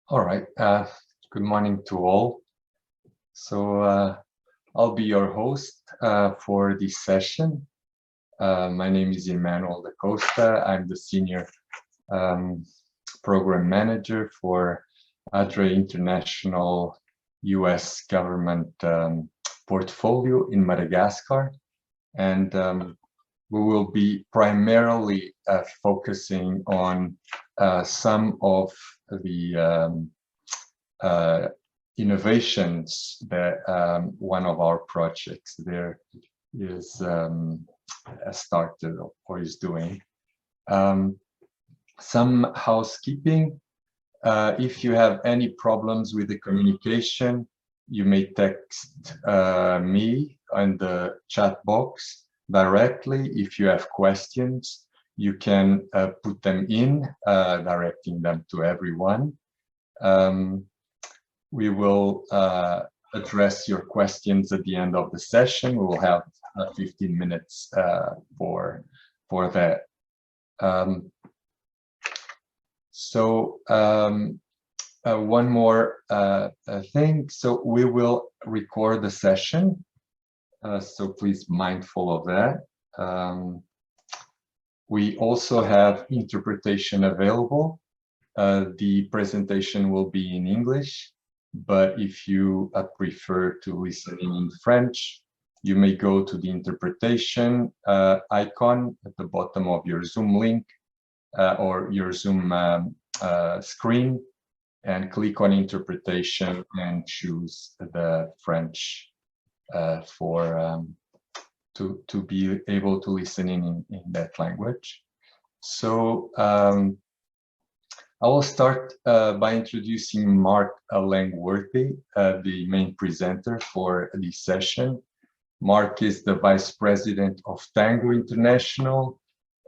All right. Good morning to all. So I'll be your host for this session. My name is Emmanuel da Costa. I'm the Senior Program Manager for ADRA International US Government Portfolio in Madagascar. And we will be primarily focusing on some of the innovations that one of our projects there is started or is doing. Some housekeeping. If you have any problems with the communication, you may text me on the chat box directly. If you have questions, you can put them in, directing them to everyone. We will address your questions at the end of the session. We will have 15 minutes for that. One more thing. So we will record the session. So please be mindful of that. We also have interpretation available. The presentation will be in English, but if you prefer to listen in French, you may go to the interpretation icon at the bottom of your Zoom link or your Zoom screen and click on interpretation and choose the French to be able to listen in that language. So I will start by introducing Mark Langworthy, the main presenter for this session. Mark is the Vice President of TANGO International,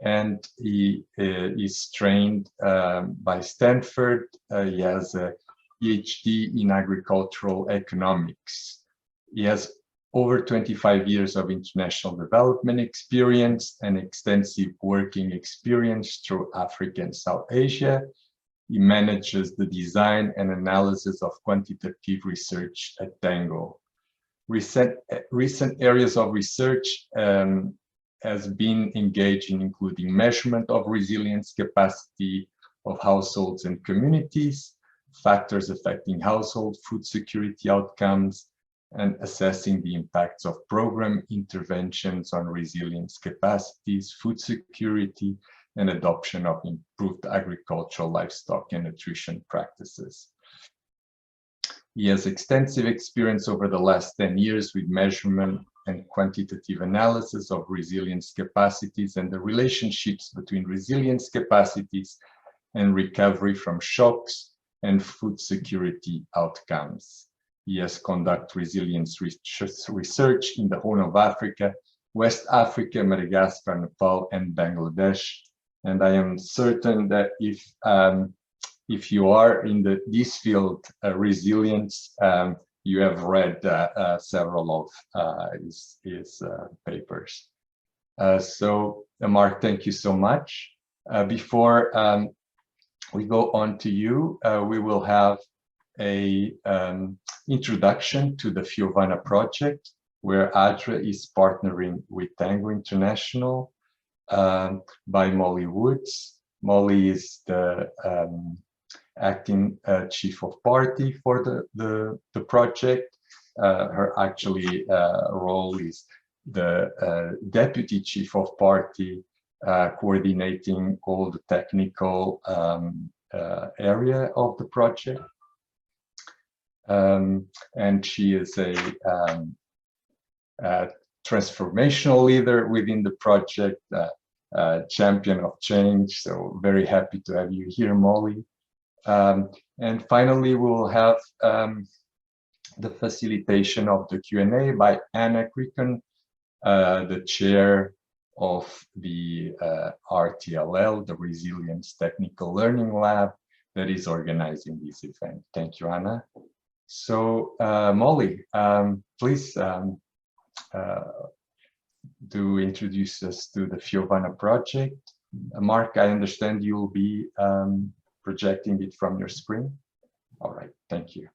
and he is trained by Stanford. He has a PhD in agricultural economics. He has over 25 years of international development experience and extensive working experience through Africa and South Asia. He manages the design and analysis of quantitative research at TANGO. Recent areas of research has been engaged in including measurement of resilience capacity of households and communities, factors affecting household food security outcomes, and assessing the impacts of program interventions on resilience capacities, food security, and adoption of improved agricultural, livestock, and nutrition practices. He has extensive experience over the last 10 years with measurement and quantitative analysis of resilience capacities and the relationships between resilience capacities and recovery from shocks and food security outcomes. He has conducted resilience research in the Horn of Africa, West Africa, Madagascar, Nepal, and Bangladesh. And I am certain that if you are in this field, resilience, you have read several of his papers. So, Mark, thank you so much. Before we go on to you, we will have a introduction to the Fiovana project, where ADRA is partnering with TANGO International by Molly Woods. Molly is the acting chief of party for the project. Her role is the deputy chief of party, coordinating all the technical area of the project. And she is a transformational leader within the project, champion of change. So very happy to have you here, Molly. And finally, we'll have the facilitation of the Q&A by Anna Cricken, the chair of the RTLL, the Resilience Technical Learning Lab, that is organizing this event. Thank you, Anna. So, Molly, please do introduce us to the Fiovana project. Mark, I understand you'll be projecting it from your screen. All right, thank you.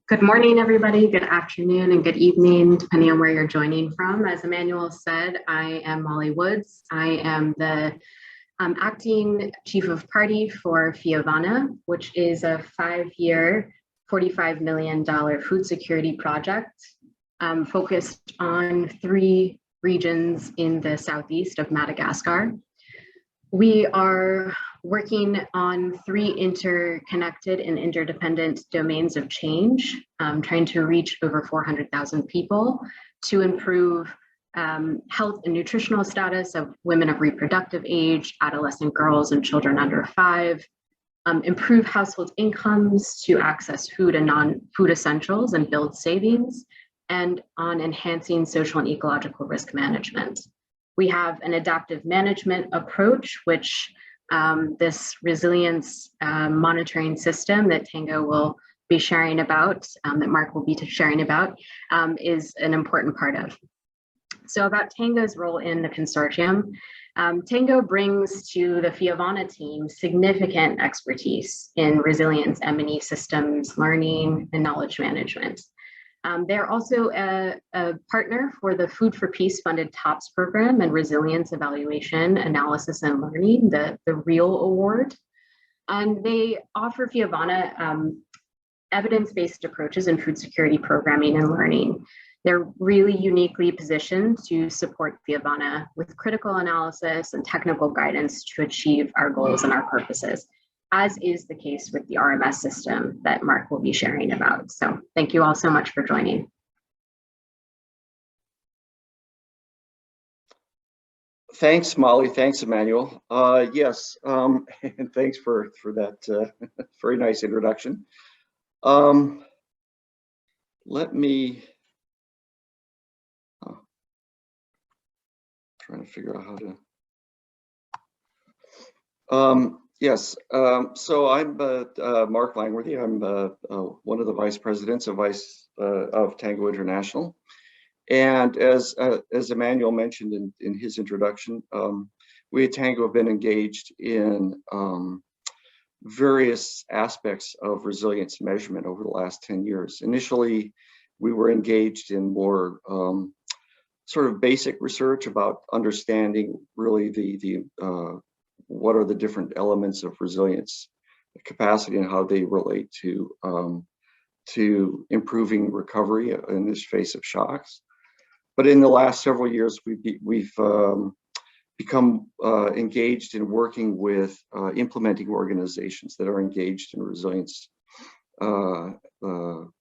Good morning, everybody. Good afternoon and good evening, depending on where you're joining from. As Emmanuel said, I am Molly Woods. I am the acting chief of party for Fiavana, which is a 5-year, $45 million food security project focused on 3 regions in the southeast of Madagascar. We are working on 3 interconnected and interdependent domains of change, trying to reach over 400,000 people to improve health and nutritional status of women of reproductive age, adolescent girls and children under 5, improve household incomes to access food and non-food essentials and build savings, and on enhancing social and ecological risk management. We have an adaptive management approach, which this resilience monitoring system that TANGO will be sharing about, that Mark will be sharing about, is an important part of. So about TANGO's role in the consortium, TANGO brings to the Fiavana team significant expertise in resilience, M&E systems, learning, and knowledge management. They're also a partner for the Food for Peace funded TOPS program and Resilience Evaluation, Analysis and Learning, the REAL Award. And they offer Fiavana evidence-based approaches in food security programming and learning. They're really uniquely positioned to support Fiavana with critical analysis and technical guidance to achieve our goals and our purposes, as is the case with the RMS system that Mark will be sharing about. So thank you all so much for joining. Thanks, Molly. Thanks, Emmanuel. Yes, and thanks for that very nice introduction. Let me trying to figure out how to. Yes, so I'm Mark Langworthy. I'm one of the vice presidents of TANGO International. And as Emmanuel mentioned in his introduction, we at TANGO have been engaged in various aspects of resilience measurement over the last 10 years. Initially, we were engaged in more sort of basic research about understanding really the what are the different elements of resilience capacity and how they relate to improving recovery in this face of shocks. But in the last several years, we've become engaged in working with implementing organizations that are engaged in resilience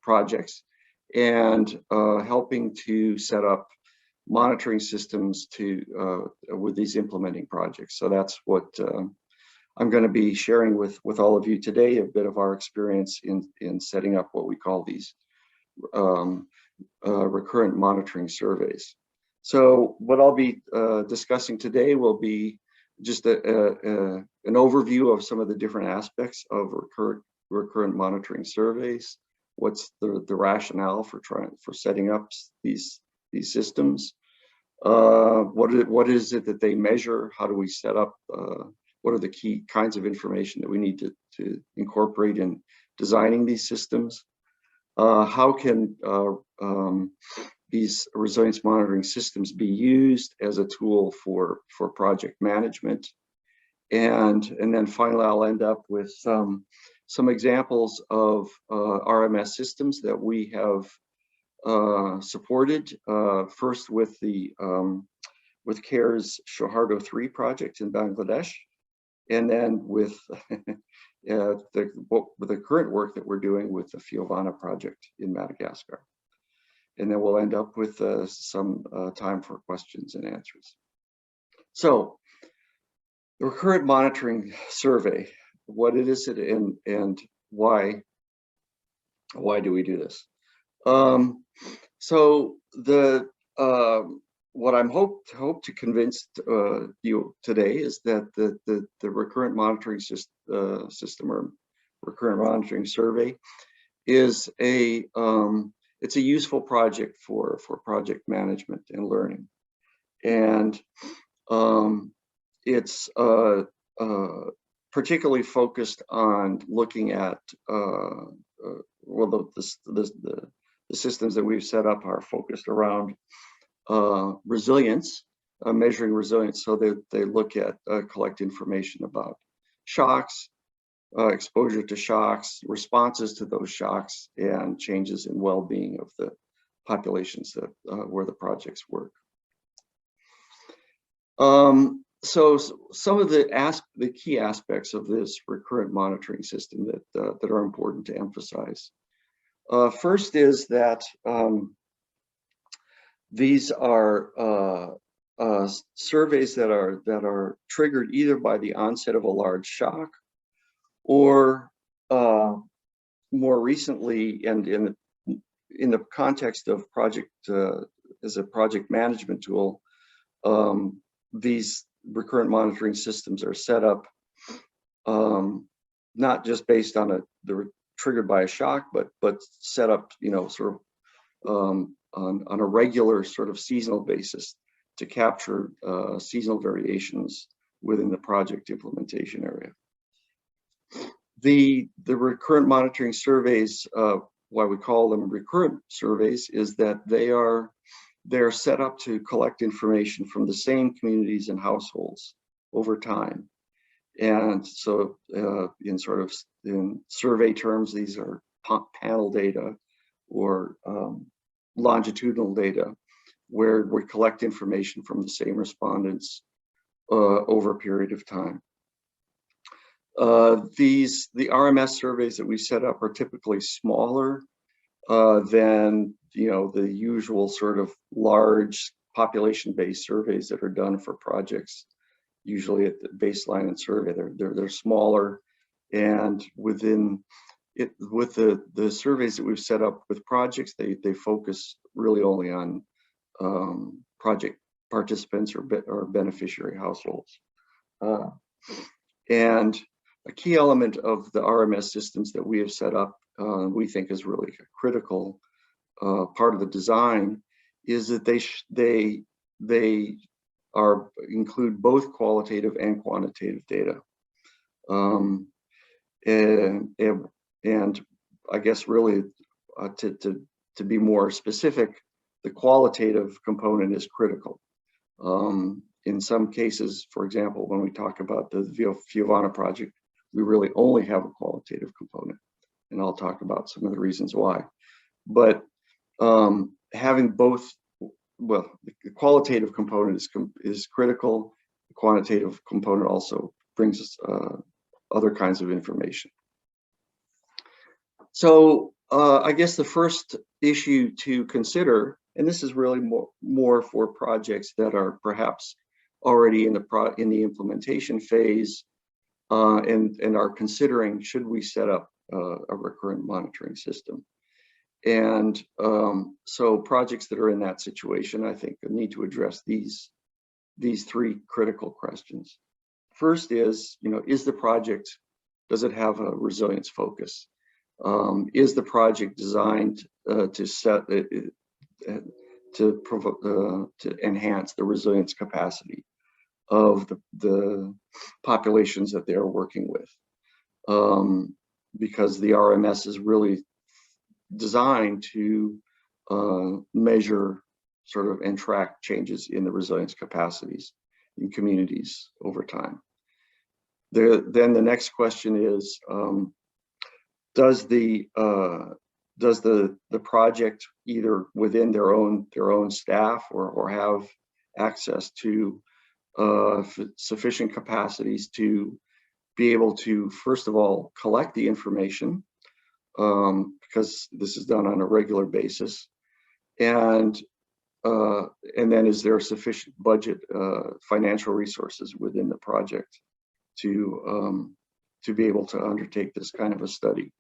projects and helping to set up monitoring systems with these implementing projects. So that's what I'm going to be sharing with all of you today, a bit of our experience in setting up what we call these recurrent monitoring surveys. So what I'll be discussing today will be just an overview of some of the different aspects of recurrent monitoring surveys. What's the rationale for setting up these systems? What is it that they measure? How do we set up? What are the key kinds of information that we need to incorporate in designing these systems? How can these resilience monitoring systems be used as a tool for project management? And then finally, I'll end up with some examples of RMS systems that we have supported, first with CARE's Shohardo 3 project in Bangladesh, and then with the current work that we're doing with the Fiavana project in Madagascar. And then we'll end up with some time for questions and answers. So the recurrent monitoring survey, what it is and why do we do this? So what I'm hope to convince you today is that the recurrent monitoring system or recurrent monitoring survey is it's a useful project for project management and learning, and it's particularly focused on looking at well, the systems that we've set up are focused around resilience, measuring resilience. So they look at collect information about shocks, exposure to shocks, responses to those shocks, and changes in well-being of the populations that where the projects work. So some of the key aspects of this recurrent monitoring system that are important to emphasize. First is that these are surveys that are triggered either by the onset of a large shock, or more recently, and in the context of project as a project management tool, these recurrent monitoring systems are set up not just based on they're triggered by a shock, but set up, you know, sort of on a regular sort of seasonal basis to capture seasonal variations within the project implementation area. The recurrent monitoring surveys, why we call them recurrent surveys, is that they're set up to collect information from the same communities and households over time. And so in survey terms, these are panel data or longitudinal data, where we collect information from the same respondents over a period of time. The RMS surveys that we set up are typically smaller than, you know, the usual sort of large population-based surveys that are done for projects, usually at the baseline and survey. They're smaller, and within it, with the surveys that we've set up with projects, they focus really only on project participants or beneficiary households. And a key element of the RMS systems that we have set up, we think is really a critical part of the design, is that they include both qualitative and quantitative data. And I guess really to be more specific, the qualitative component is critical. In some cases, for example, when we talk about the Fiovana project, we really only have a qualitative component, and I'll talk about some of the reasons why. But having both, well, the qualitative component is critical. The quantitative component also brings us other kinds of information. So I guess the first issue to consider, and this is really more for projects that are perhaps already in the implementation phase, and are considering, should we set up a recurrent monitoring system? And so projects that are in that situation, I think, need to address these three critical questions. First is, you know, is the project, does it have a resilience focus? Is the project designed to enhance the resilience capacity of the populations that they are working with? Because the RMS is really designed to measure sort of and track changes in the resilience capacities in communities over time. Then the next question is, does the project, either within their own staff or have access to sufficient capacities to be able to, first of all, collect the information, because this is done on a regular basis, and then is there sufficient budget, financial resources within the project to be able to undertake this kind of a study?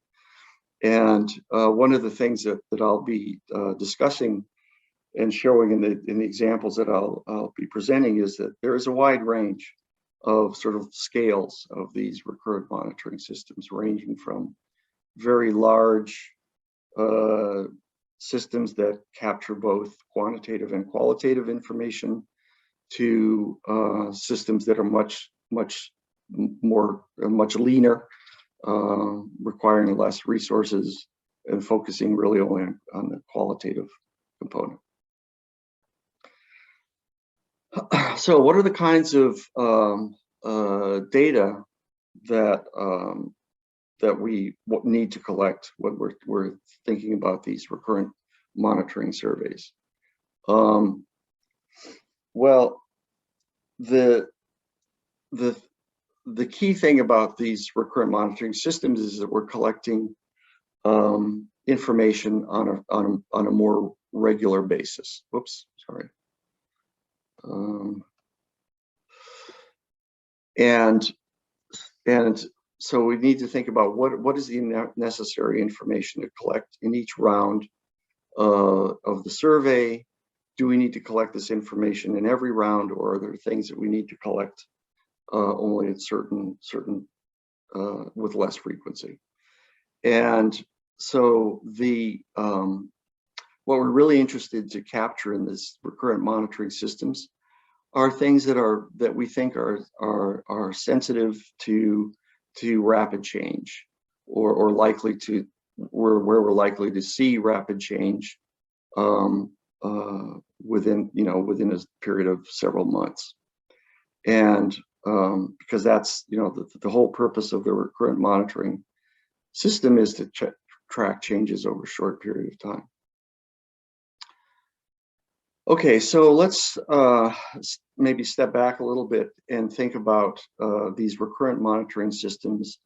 And one of the things that I'll be discussing and showing in the examples that I'll be presenting is that there is a wide range of sort of scales of these recurrent monitoring systems, ranging from very large systems that capture both quantitative and qualitative information to systems that are much leaner, requiring less resources and focusing really only on the qualitative component. So what are the kinds of data that that we need to collect when we're thinking about these recurrent monitoring surveys? Well, the key thing about these recurrent monitoring systems is that we're collecting information on a more regular basis. Whoops, sorry. And so we need to think about what is the necessary information to collect in each round of the survey. Do we need to collect this information in every round, or are there things that we need to collect only at certain with less frequency? And so what we're really interested to capture in this recurrent monitoring systems are things that we think are sensitive to rapid change, or likely to where we're likely to see rapid change within a period of several months. And because that's the whole purpose of the recurrent monitoring system is to track changes over a short period of time. Okay, so let's maybe step back a little bit and think about these recurrent monitoring systems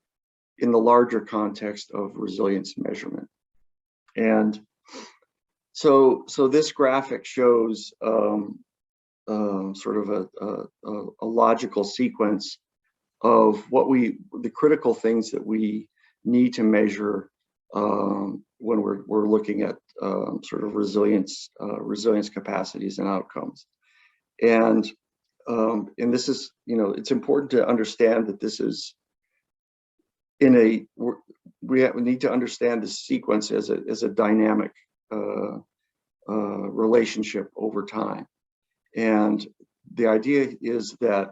in the larger context of resilience measurement. And so this graphic shows sort of a logical sequence of the critical things that we need to measure when we're looking at sort of resilience capacities and outcomes. And this is, it's important to understand that this is we need to understand the sequence as a dynamic relationship over time. And the idea is that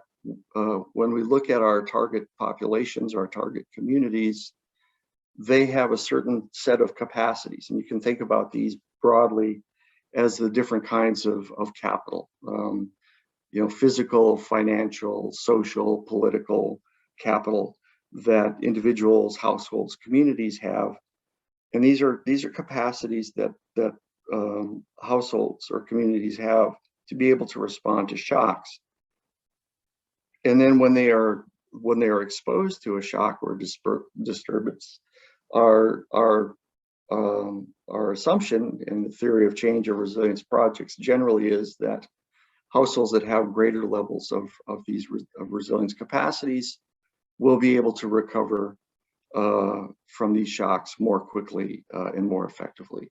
when we look at our target populations, our target communities, they have a certain set of capacities. And you can think about these broadly as the different kinds of capital, physical, financial, social, political capital that individuals, households, communities have. And these are capacities that households or communities have to be able to respond to shocks. And then when they are exposed to a shock or disturbance, our assumption in the theory of change of resilience projects generally is that households that have greater levels of these resilience capacities will be able to recover from these shocks more quickly and more effectively.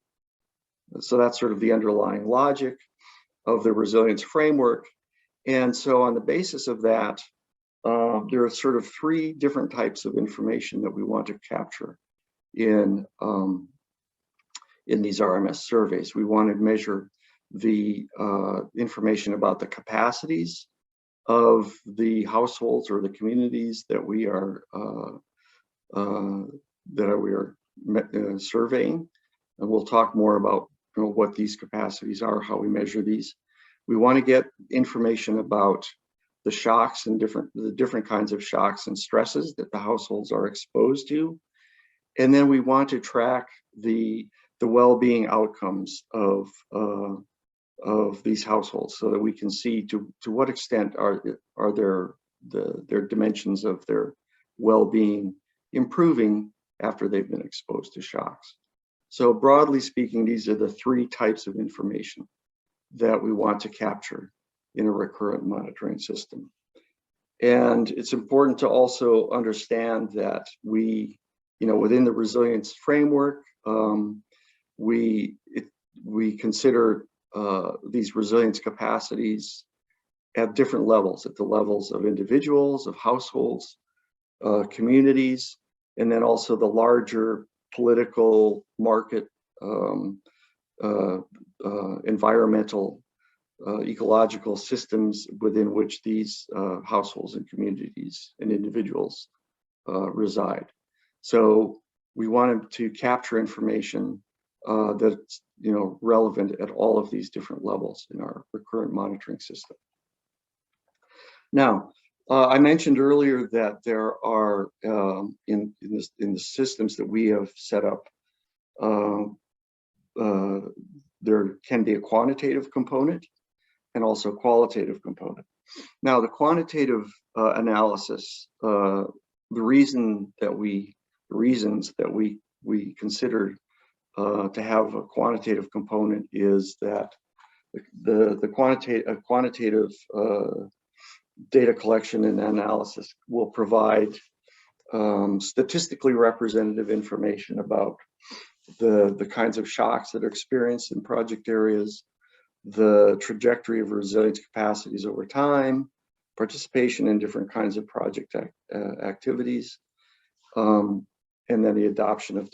So that's sort of the underlying logic of the resilience framework. And so on the basis of that, there are sort of three different types of information that we want to capture in these RMS surveys. We want to measure the information about the capacities of the households or the communities that we are surveying, and we'll talk more about what these capacities are, how we measure these. We want to get information about the shocks and the different kinds of shocks and stresses that the households are exposed to, and then we want to track the well-being outcomes of these households, so that we can see to what extent are their dimensions of their well-being improving after they've been exposed to shocks. So broadly speaking, these are the three types of information that we want to capture in a recurrent monitoring system. And it's important to also understand that we, within the resilience framework, we consider these resilience capacities at different levels, at the levels of individuals, of households, communities, and then also the larger political market environmental, ecological systems within which these households and communities and individuals reside. So we wanted to capture information that's relevant at all of these different levels in our recurrent monitoring system. Now, I mentioned earlier that there are in the systems that we have set up, there can be a quantitative component and also qualitative component. Now, the quantitative analysis, the reasons that we considered to have a quantitative component is that the quantitative data collection and analysis will provide statistically representative information about the kinds of shocks that are experienced in project areas, the trajectory of resilience capacities over time, participation in different kinds of project activities, and then the adoption of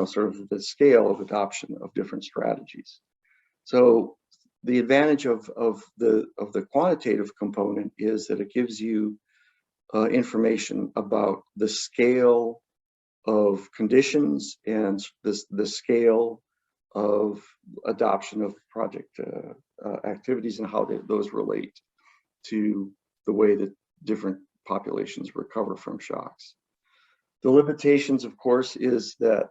sort of the scale of adoption of different strategies. So the advantage of the quantitative component is that it gives you information about the scale of conditions and the scale of adoption of project activities and how those relate to the way that different populations recover from shocks. The limitations, of course, is that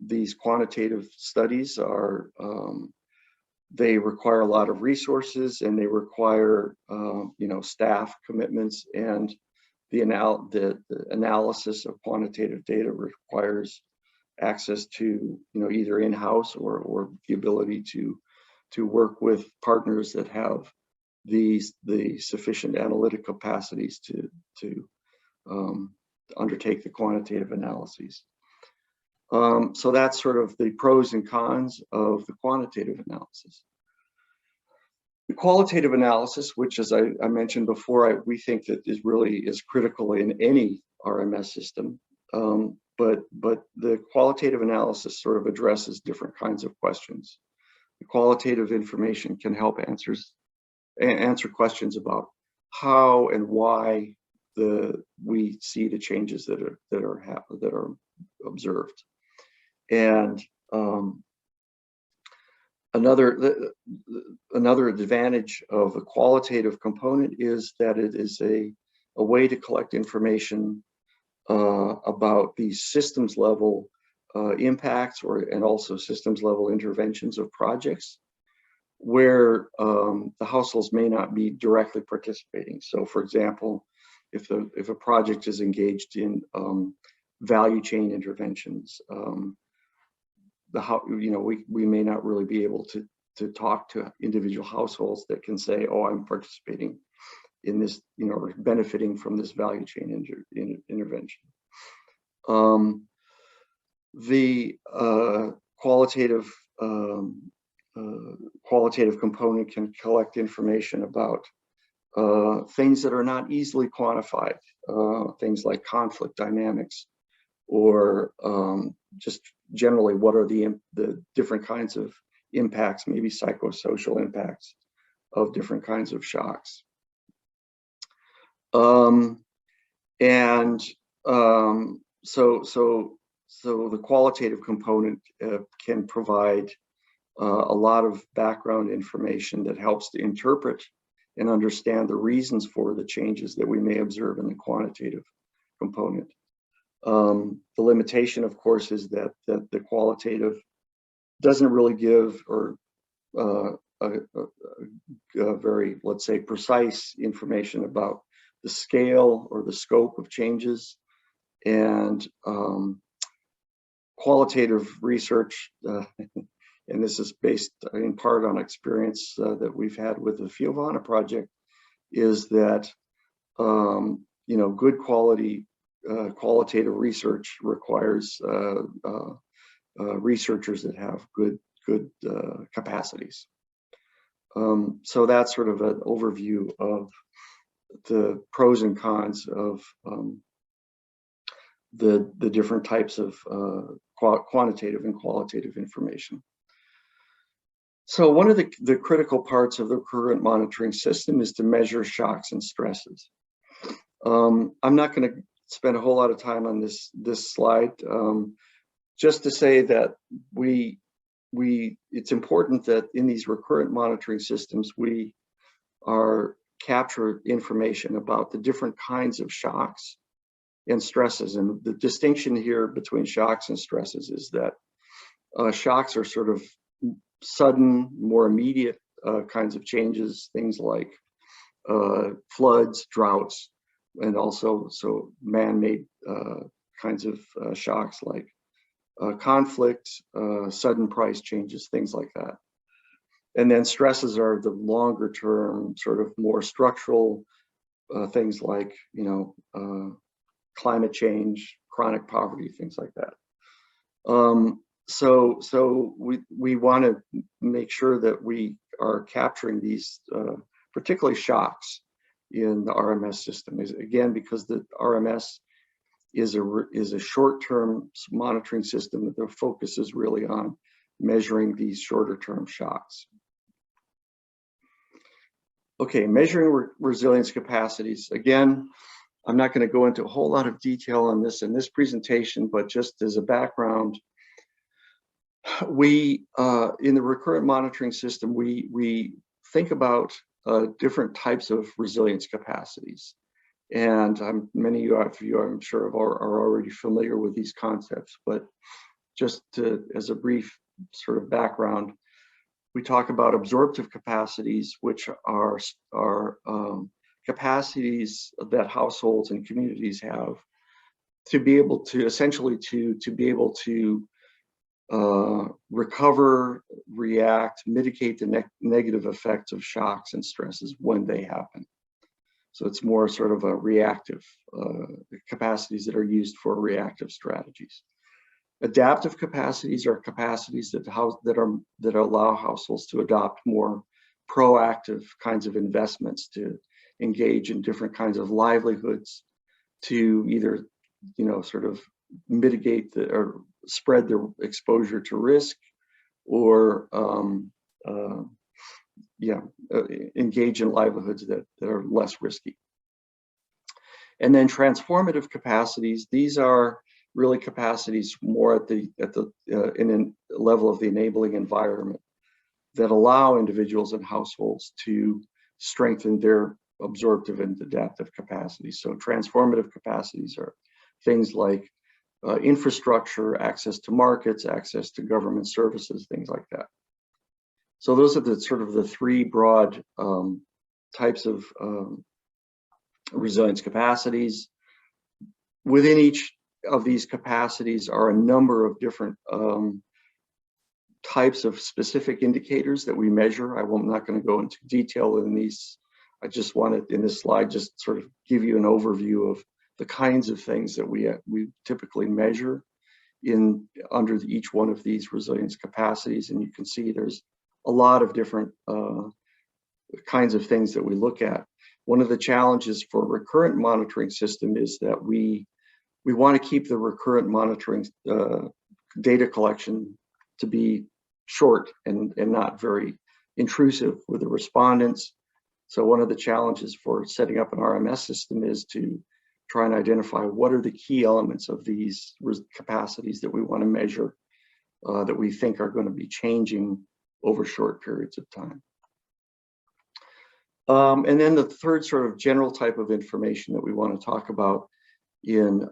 these quantitative studies are they require a lot of resources, and they require staff commitments, and the analysis of quantitative data requires access to either in-house or the ability to work with partners that have the sufficient analytic capacities to undertake the quantitative analyses. So that's sort of the pros and cons of the quantitative analysis. The qualitative analysis, which, as I mentioned before, we think that is critical in any RMS system. But the qualitative analysis sort of addresses different kinds of questions. The qualitative information can help answer questions about how and why we see the changes that are observed. And another advantage of a qualitative component is that it is a way to collect information about these systems level impacts and also systems level interventions of projects where the households may not be directly participating. So, for example, if a project is engaged in value chain interventions, we may not really be able to talk to individual households that can say, oh, I'm participating in this, or benefiting from this value chain intervention. The qualitative component can collect information about things that are not easily quantified, things like conflict dynamics, or just generally what are the different kinds of impacts, maybe psychosocial impacts of different kinds of shocks. So the qualitative component can provide a lot of background information that helps to interpret and understand the reasons for the changes that we may observe in the quantitative component. The limitation, of course, is that the qualitative doesn't really give a very, let's say, precise information about the scale or the scope of changes. And qualitative research, and this is based in part on experience that we've had with the Fiovana project, is that good quality qualitative research requires researchers that have good capacities. So that's sort of an overview of the pros and cons of the different types of quantitative and qualitative information. So one of the critical parts of the recurrent monitoring system is to measure shocks and stresses. I'm not going to spend a whole lot of time on this slide, just to say that it's important that in these recurrent monitoring systems, we capture information about the different kinds of shocks and stresses. And the distinction here between shocks and stresses is that shocks are sort of sudden, more immediate kinds of changes, things like floods, droughts, and also man-made kinds of shocks like conflict, sudden price changes, things like that. And then stresses are the longer term, sort of more structural things like, climate change, chronic poverty, things like that. So we want to make sure that we are capturing these, particularly shocks in the RMS system. Again, because the RMS is a short-term monitoring system, that the focus is really on measuring these shorter-term shocks. Okay, measuring resilience capacities. Again, I'm not going to go into a whole lot of detail on this in this presentation, but just as a background, we in the recurrent monitoring system, we think about different types of resilience capacities. And many of you, I'm sure, are already familiar with these concepts, but just as a brief sort of background, we talk about absorptive capacities, which are capacities that households and communities have to be able to essentially to be able to recover, react, mitigate the negative effects of shocks and stresses when they happen. So it's more sort of a reactive capacities that are used for reactive strategies. Adaptive capacities are capacities that allow households to adopt more proactive kinds of investments, to engage in different kinds of livelihoods, to either sort of mitigate or spread their exposure to risk, or engage in livelihoods that are less risky. And then transformative capacities, these are really capacities more at the level of the enabling environment that allow individuals and households to strengthen their absorptive and adaptive capacities. So transformative capacities are things like infrastructure, access to markets, access to government services, things like that. So those are the sort of the three broad types of resilience capacities. Within each of these capacities are a number of different types of specific indicators that we measure. I'm not going to go into detail in these. I just wanted in this slide just sort of give you an overview of the kinds of things that we typically measure under each one of these resilience capacities. And you can see there's a lot of different kinds of things that we look at. One of the challenges for a recurrent monitoring system is that we want to keep the recurrent monitoring data collection to be short and not very intrusive with the respondents. So one of the challenges for setting up an RMS system is to try and identify what are the key elements of these capacities that we want to measure that we think are going to be changing over short periods of time. And then the third sort of general type of information that we want to talk about in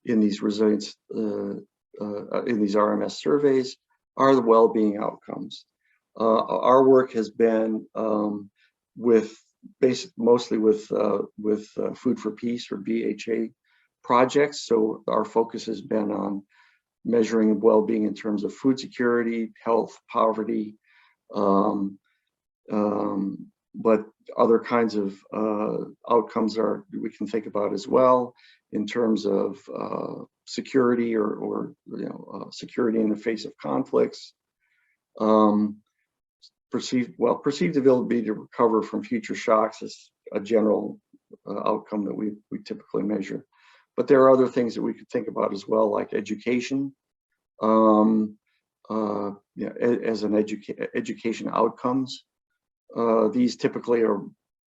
these resilience, in these RMS surveys are the well-being outcomes. Our work has been mostly with Food for Peace or BHA projects. So our focus has been on measuring well-being in terms of food security, health, poverty, but other kinds of outcomes we can think about as well in terms of security or security in the face of conflicts, perceived ability to recover from future shocks is a general outcome that we typically measure. But there are other things that we could think about as well, like education. as an education outcomes. These typically are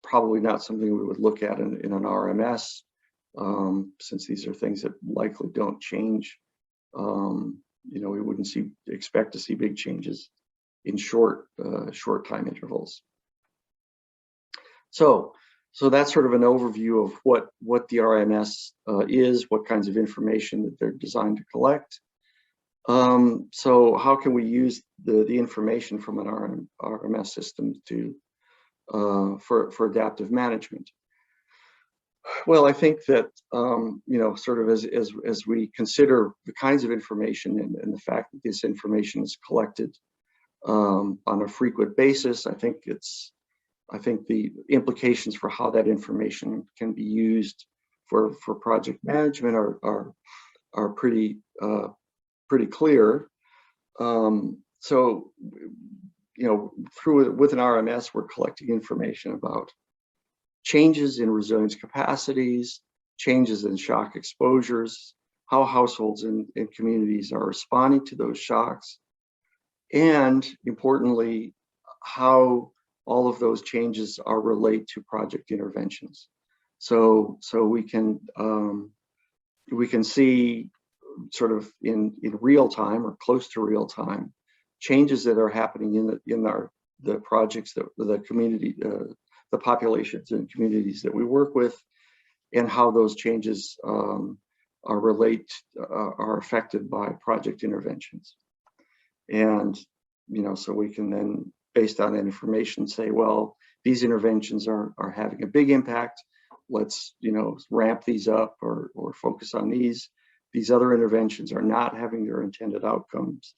probably not something we would look at in an RMS, since these are things that likely don't change. We wouldn't expect to see big changes in short time intervals. So that's sort of an overview of what the RMS is, what kinds of information that they're designed to collect. So how can we use the information from an RMS system for adaptive management? Well, I think that sort of as we consider the kinds of information and the fact that this information is collected on a frequent basis, I think the implications for how that information can be used for project management are pretty clear. So with an RMS, we're collecting information about changes in resilience capacities, changes in shock exposures, how households and communities are responding to those shocks, and importantly, how all of those changes are relate to project interventions. So we can see sort of in real time or close to real time changes that are happening in the projects that the community, the populations and communities that we work with, and how those changes are affected by project interventions. And so we can then, based on that information, say, well, these interventions are having a big impact. Let's ramp these up or focus on these. These other interventions are not having their intended outcomes.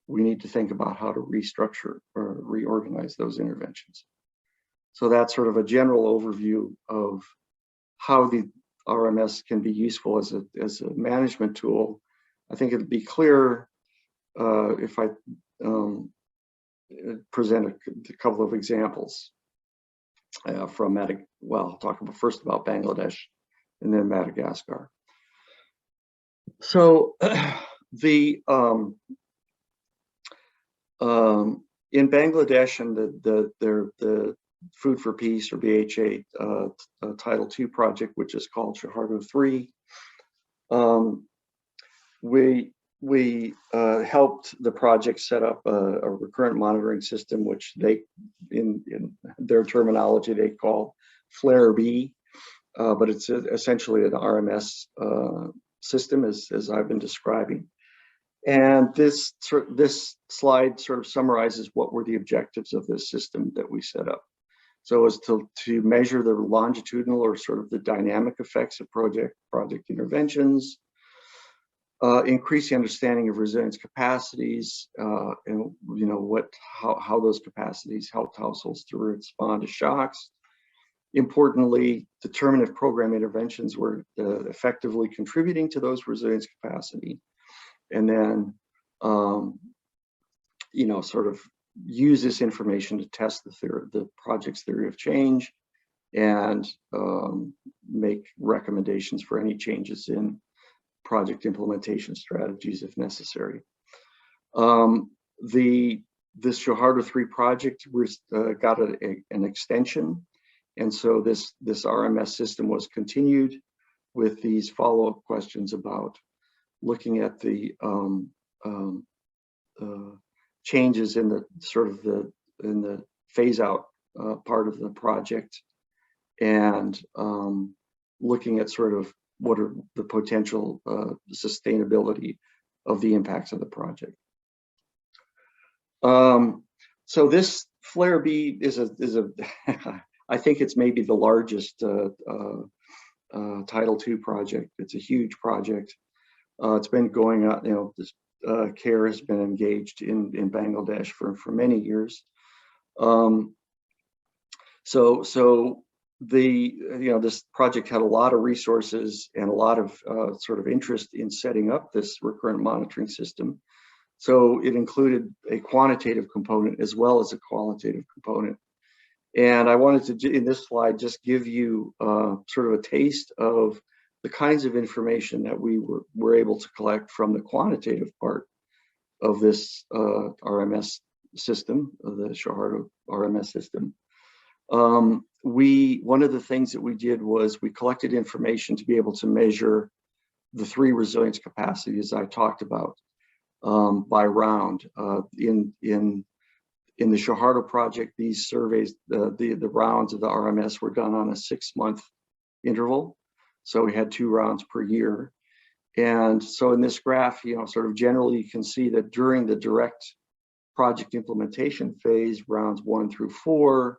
We need to think about how to restructure or reorganize those interventions. So that's sort of a general overview of how the RMS can be useful as a management tool. I think it'd be clear if I present a couple of examples from I'll talk first about Bangladesh and then Madagascar. So in Bangladesh and the Food for Peace or BHA Title II project, which is called Shahardo 3, we helped the project set up a recurrent monitoring system, which they, in their terminology, they call FLARE-B, but it's essentially an RMS system, as I've been describing. And this slide sort of summarizes what were the objectives of this system that we set up. So as to measure the longitudinal or sort of the dynamic effects of project interventions, increase the understanding of resilience capacities, and how those capacities helped households to respond to shocks. Importantly, determine if program interventions were effectively contributing to those resilience capacity, and then sort of use this information to test the project's theory of change, and make recommendations for any changes in project implementation strategies if necessary. This Shahardo 3 project got an extension, and so this RMS system was continued with these follow-up questions about looking at the changes in the sort of in the phase out part of the project, and looking at sort of what are the potential sustainability of the impacts of the project. So this FLARE-B is a I think it's maybe the largest Title II project. It's a huge project. It's been going on, this CARE has been engaged in Bangladesh for many years. So this project had a lot of resources and a lot of sort of interest in setting up this recurrent monitoring system. So it included a quantitative component as well as a qualitative component. And I wanted to, in this slide, just give you sort of a taste of the kinds of information that we were able to collect from the quantitative part this RMS system, of the Shahardo RMS system. One of the things that we did was we collected information to be able to measure the 3 resilience capacities I talked about by round. In the Shahardo project, these surveys, the rounds of the RMS were done on a 6-month interval. So we had 2 rounds per year. And so in this graph, sort of generally you can see that during the direct project implementation phase, rounds 1 through 4,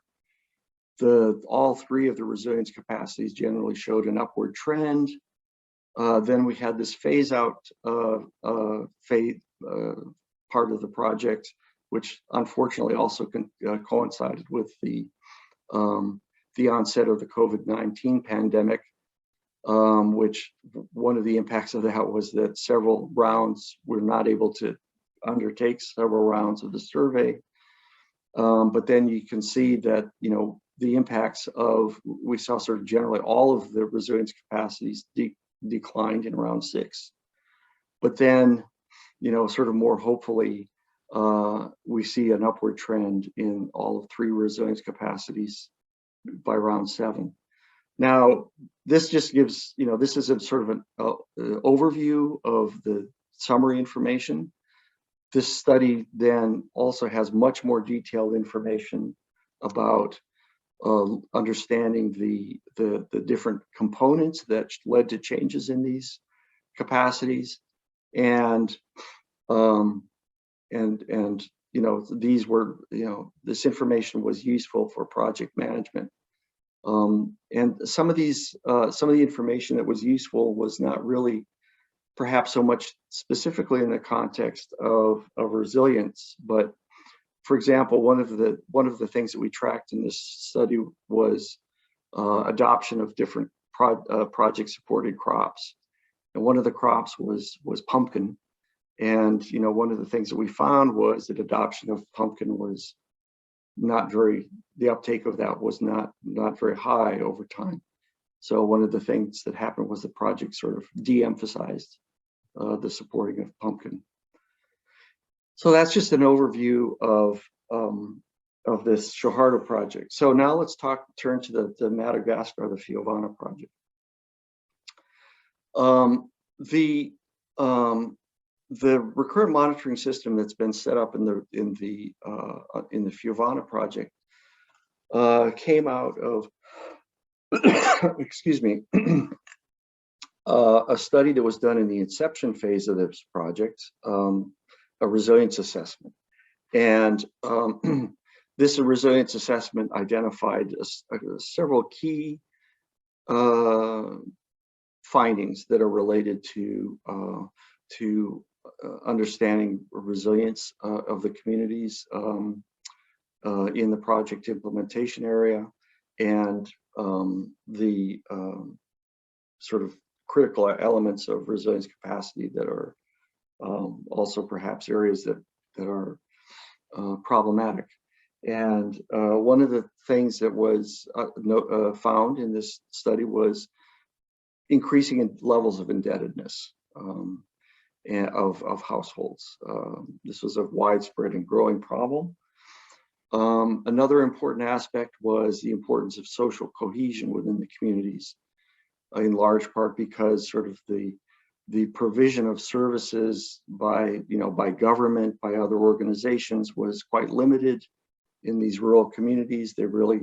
all 3 of the resilience capacities generally showed an upward trend. Then we had this phase out part of the project, which unfortunately also coincided with the onset of the COVID-19 pandemic, which one of the impacts of that was that several rounds were not able to undertake several rounds of the survey. But then you can see that, the impacts we saw sort of generally all of the resilience capacities declined in round 6. But then, sort of more hopefully, we see an upward trend in all of 3 resilience capacities by round 7. Now, this just gives, this is a sort of an overview of the summary information. This study then also has much more detailed information about understanding the different components that led to changes in these capacities, and these were, this information was useful for project management. And some of the information that was useful was not really perhaps so much specifically in the context of resilience, but for example, one of the things that we tracked in this study was adoption of different project supported crops. And one of the crops was pumpkin. And one of the things that we found was that adoption of pumpkin was the uptake of that was not very high over time. So one of the things that happened was the project sort of de-emphasized the supporting of pumpkin. So that's just an overview of this Shahardo project. So now let's turn to the Madagascar, the Fiovana project. The recurrent monitoring system that's been set up in the Fiovana project came out of excuse me, a study that was done in the inception phase of this project, a resilience assessment. And this resilience assessment identified several key findings that are related to understanding resilience of the communities in the project implementation area, and the sort of critical elements of resilience capacity that are also perhaps areas that are problematic. And one of the things that was found in this study was increasing levels of indebtedness of households. This was a widespread and growing problem. Another important aspect was the importance of social cohesion within the communities, in large part because sort of the provision of services by government, by other organizations was quite limited in these rural communities. They really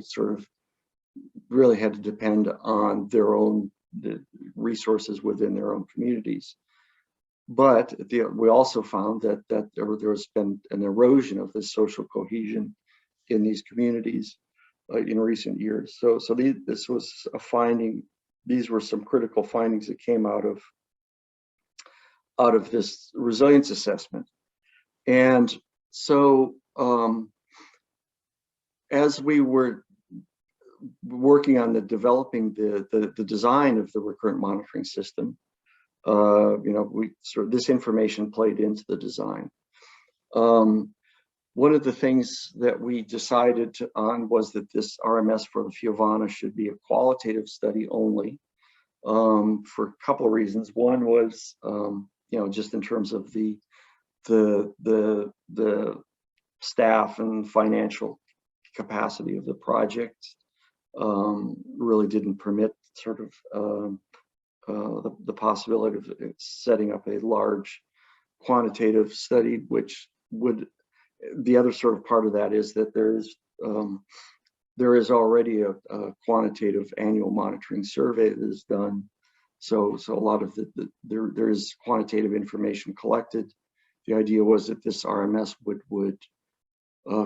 had to depend on the resources within their own communities. But we also found that there's been an erosion of this social cohesion in these communities in recent years. So this was a finding. These were some critical findings that came out of this resilience assessment. And so as we were working on developing the design of the recurrent monitoring system, this information played into the design. One of the things that we decided on was that this RMS for the Fiovana should be a qualitative study only, for a couple of reasons. One was, just in terms of the the staff and financial capacity of the project really didn't permit sort of the possibility of setting up a large quantitative study, which would, the other sort of part of that is that there is already a quantitative annual monitoring survey that is done. So a lot of there is quantitative information collected. The idea was that this RMS would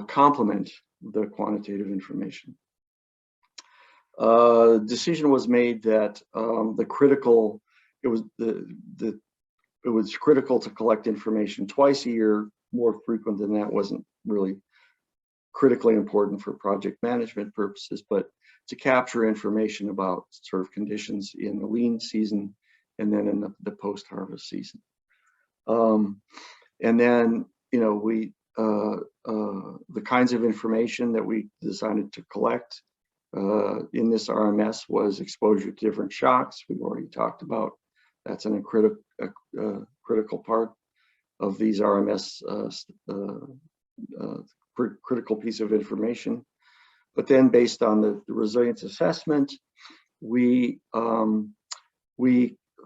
complement the quantitative information. Decision was made that it was critical to collect information twice a year. More frequent than that wasn't really critically important for project management purposes, but to capture information about sort of conditions in the lean season and then in the post-harvest season. And then, you know, the kinds of information that we decided to collect in this RMS was exposure to different shocks. We've already talked about. That's a critical part of these RMS, critical piece of information. But then based on the resilience assessment, we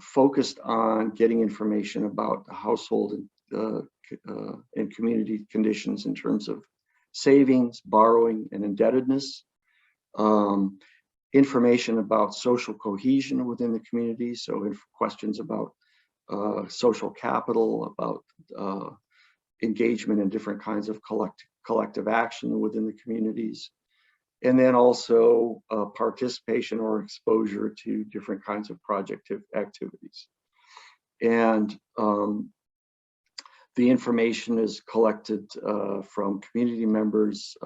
focused on getting information about the household and community conditions in terms of savings, borrowing, and indebtedness. Information about social cohesion within the community, so if questions about social capital, about engagement in different kinds of collective action within the communities, and then also participation or exposure to different kinds of project activities. And the information is collected from community members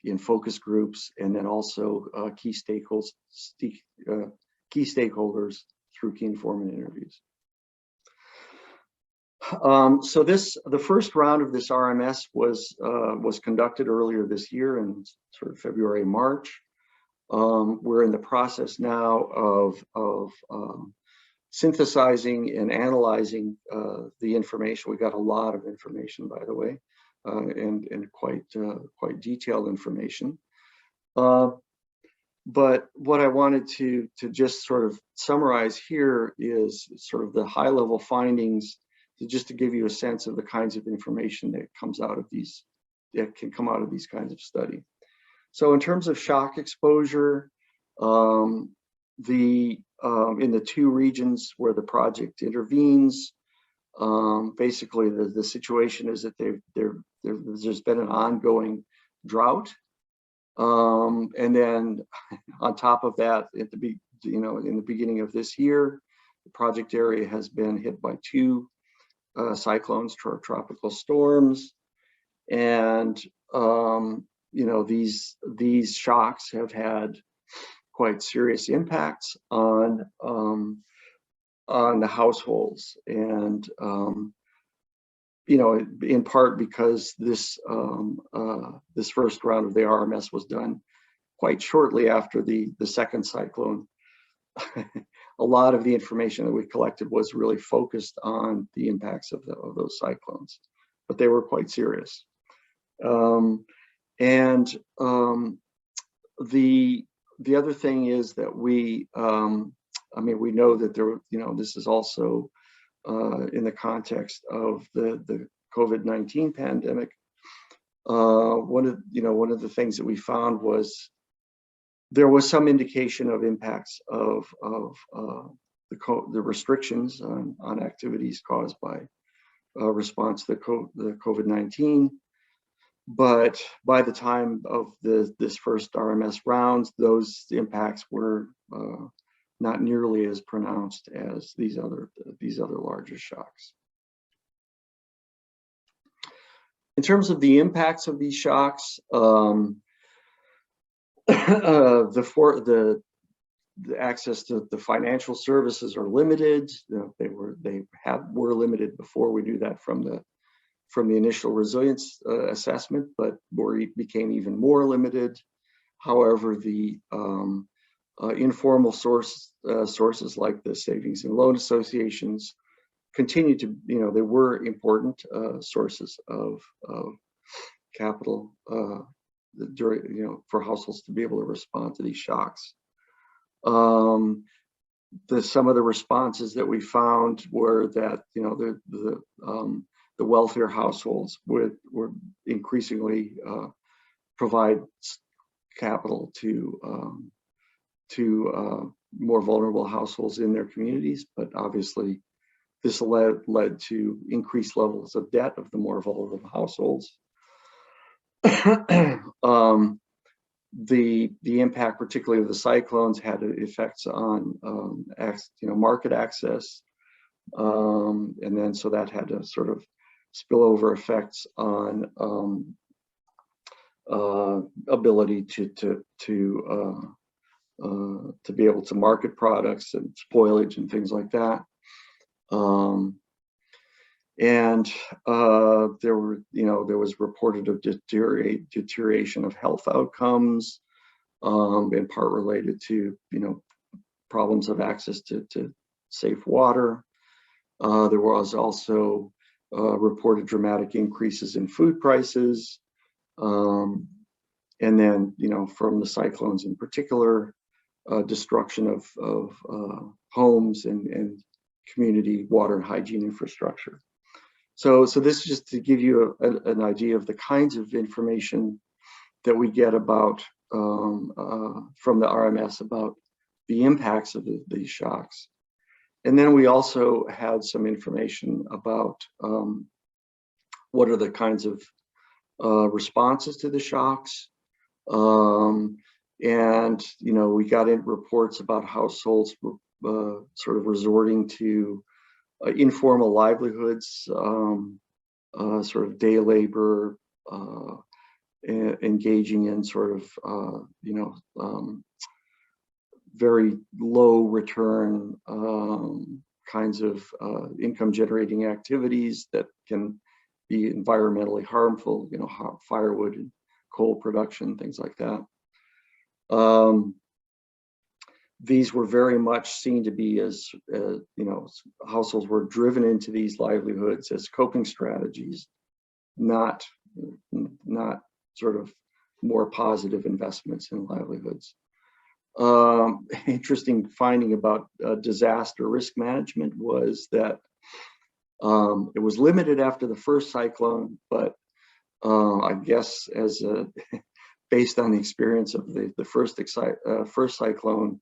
in focus groups, and then also key stakeholders through key informant interviews. So the first round of this RMS was conducted earlier this year in sort of February, March. We're in the process now of synthesizing and analyzing the information. We got a lot of information, by the way, and quite detailed information. But what I wanted to just sort of summarize here is sort of the high level findings, just to give you a sense of the kinds of information that comes out of these, that can come out of these kinds of study. So in terms of shock exposure, in the two regions where the project intervenes, basically the situation is that there's been an ongoing drought, and then on top of that, in the beginning of this year, the project area has been hit by two cyclones, tropical storms, and these shocks have had quite serious impacts on the households, and in part because this first round of the RMS was done quite shortly after the second cyclone. A lot of the information that we collected was really focused on the impacts of those cyclones, but they were quite serious. The other thing is that we know that this is also in the context of the COVID-19 pandemic. One of the things that we found was there was some indication of impacts of the restrictions on activities caused by response to the COVID-19. But by the time of this first RMS round, those impacts were not nearly as pronounced as these other larger shocks. In terms of the impacts of these shocks, the access to the financial services are limited. They were limited before we knew that from the initial resilience assessment, but became even more limited. However, the informal sources like the savings and loan associations continue to, they were important sources of capital during, for households to be able to respond to these shocks. Some of the responses that we found were that, the wealthier households would increasingly provide capital to more vulnerable households in their communities, but obviously this led to increased levels of debt of the more vulnerable households. The impact, particularly of the cyclones, had effects on market access, and then so that had a sort of spillover effects on ability to be able to market products and spoilage and things like that. There was reported of deterioration of health outcomes, in part related to, problems of access to safe water. There was also reported dramatic increases in food prices. And then, from the cyclones in particular, destruction of homes and community water and hygiene infrastructure. So this is just to give you an idea of the kinds of information that we get about from the RMS about the impacts of these shocks. And then we also had some information about what are the kinds of responses to the shocks. And, we got in reports about households sort of resorting to informal livelihoods, sort of day labor, engaging in sort of, very low return kinds of income generating activities that can be environmentally harmful, firewood and coal production, things like that. These were very much seen to be as, households were driven into these livelihoods as coping strategies, not sort of more positive investments in livelihoods. Interesting finding about disaster risk management was that it was limited after the first cyclone, but I guess as based on the experience of the first cyclone,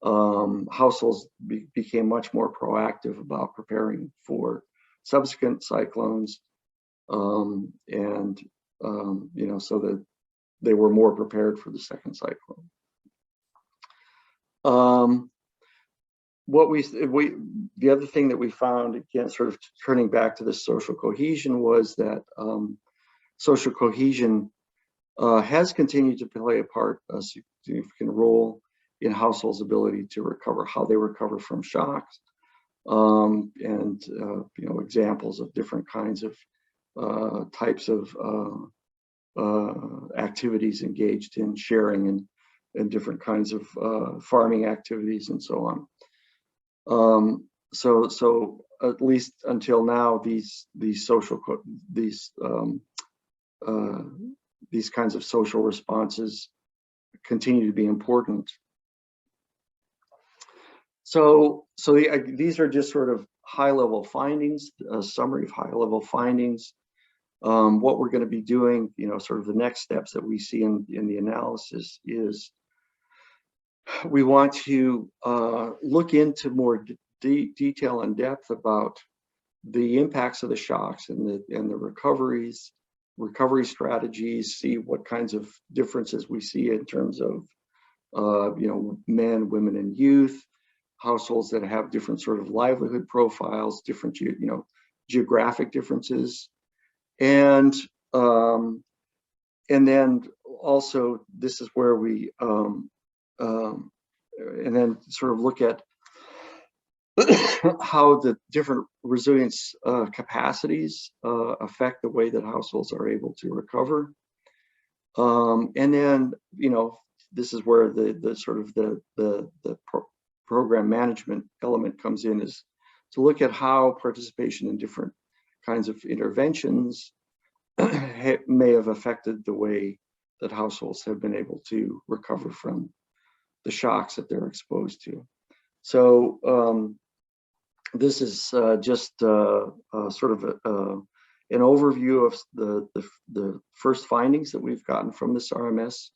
households became much more proactive about preparing for subsequent cyclones, and so that they were more prepared for the second cyclone. The other thing that we found, again, sort of turning back to the social cohesion, was that social cohesion has continued to play a significant role in households' ability to recover, how they recover from shocks, and examples of different kinds of types of activities engaged in sharing and different kinds of farming activities and so on. So at least until now, these kinds of social responses continue to be important. So these are just sort of high-level findings, a summary of high-level findings. What we're going to be doing, sort of the next steps that we see in the analysis is we want to look into more detail and depth about the impacts of the shocks and the recovery strategies, see what kinds of differences we see in terms of men, women, and youth, households that have different sort of livelihood profiles, different geographic differences, and then also this is where we and then sort of look at how the different resilience capacities affect the way that households are able to recover. And then, this is where the sort of the program management element comes in, is to look at how participation in different kinds of interventions may have affected the way that households have been able to recover from the shocks that they're exposed to. So this is just sort of an overview of the first findings that we've gotten from this RMS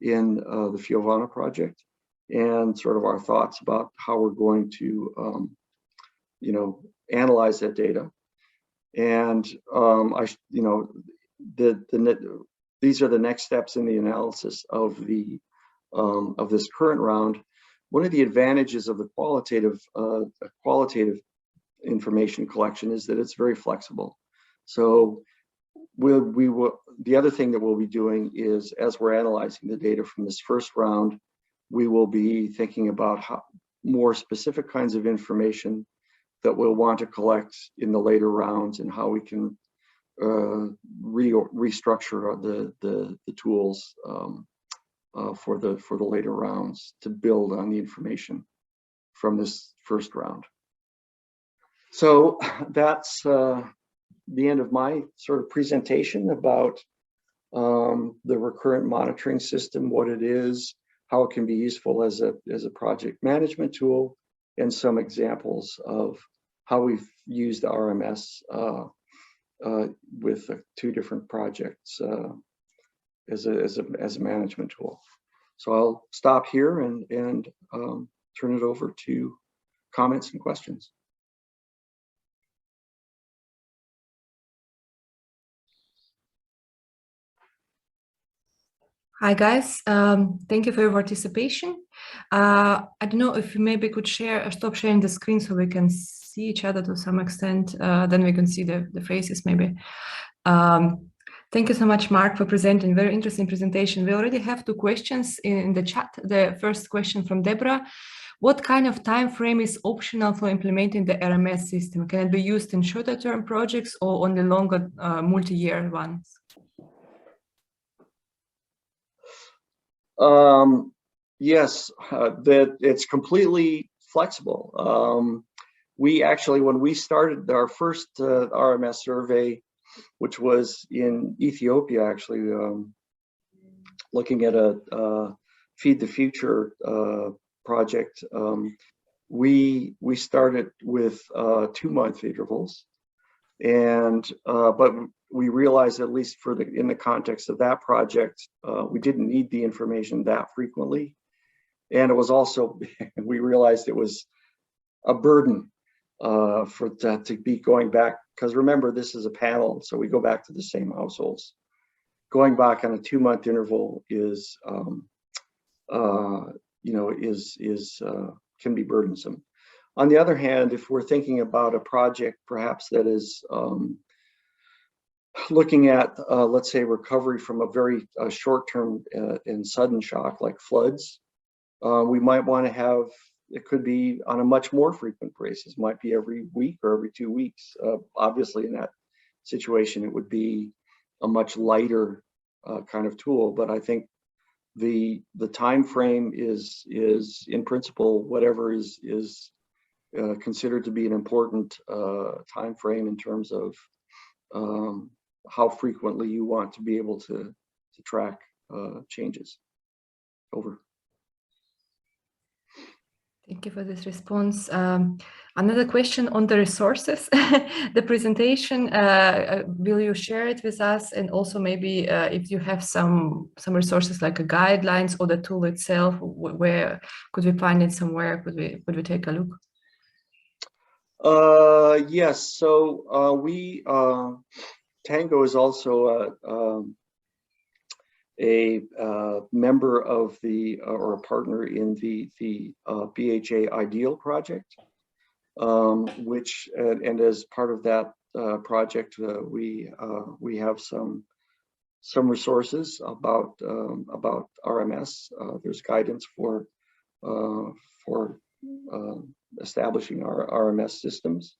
in the Fiovana project, and sort of our thoughts about how we're going to, analyze that data. And these are the next steps in the analysis of this current round. One of the advantages of the qualitative information collection is that it's very flexible. So the other thing that we'll be doing is, as we're analyzing the data from this first round, we will be thinking about more specific kinds of information that we'll want to collect in the later rounds, and how we can restructure the tools for the later rounds to build on the information from this first round. So that's the end of my sort of presentation about the recurrent monitoring system, what it is, how it can be useful as a project management tool, and some examples of how we've used RMS with 2 different projects as a management tool. So I'll stop here and turn it over to comments and questions. Hi guys, thank you for your participation. I don't know if you maybe could stop sharing the screen so we can see each other to some extent, then we can see the faces maybe. Thank you so much, Mark, for presenting. Very interesting presentation. We already have 2 questions in the chat. The first question from Deborah: what kind of time frame is optional for implementing the RMS system? Can it be used in shorter term projects or only longer multi-year ones? Yes, that it's completely flexible. We actually, when we started our first RMS survey, which was in Ethiopia, actually, looking at a Feed the Future project, we started with 2-month intervals, and but we realized, at least in the context of that project, we didn't need the information that frequently, and it was also we realized it was a burden to be going back, because remember, this is a panel, so we go back to the same households. Going back on a 2-month interval is can be burdensome. On the other hand, if we're thinking about a project perhaps that is looking at, let's say, recovery from a very short-term and sudden shock like floods, we might want to have, it could be on a much more frequent basis, might be every week or every 2 weeks. Obviously, in that situation, it would be a much lighter kind of tool, but I think the time frame is in principle whatever is considered to be an important time frame in terms of how frequently you want to be able to track changes. Over. Thank you for this response. Another question on the resources, the presentation, will you share it with us? And also maybe if you have some resources like guidelines or the tool itself, where could we find it somewhere? Could we take a look? Yes, so TANGO is also a member of or a partner in the BHA Ideal project, which and as part of that project, we have some resources about RMS. There's guidance for establishing our RMS systems.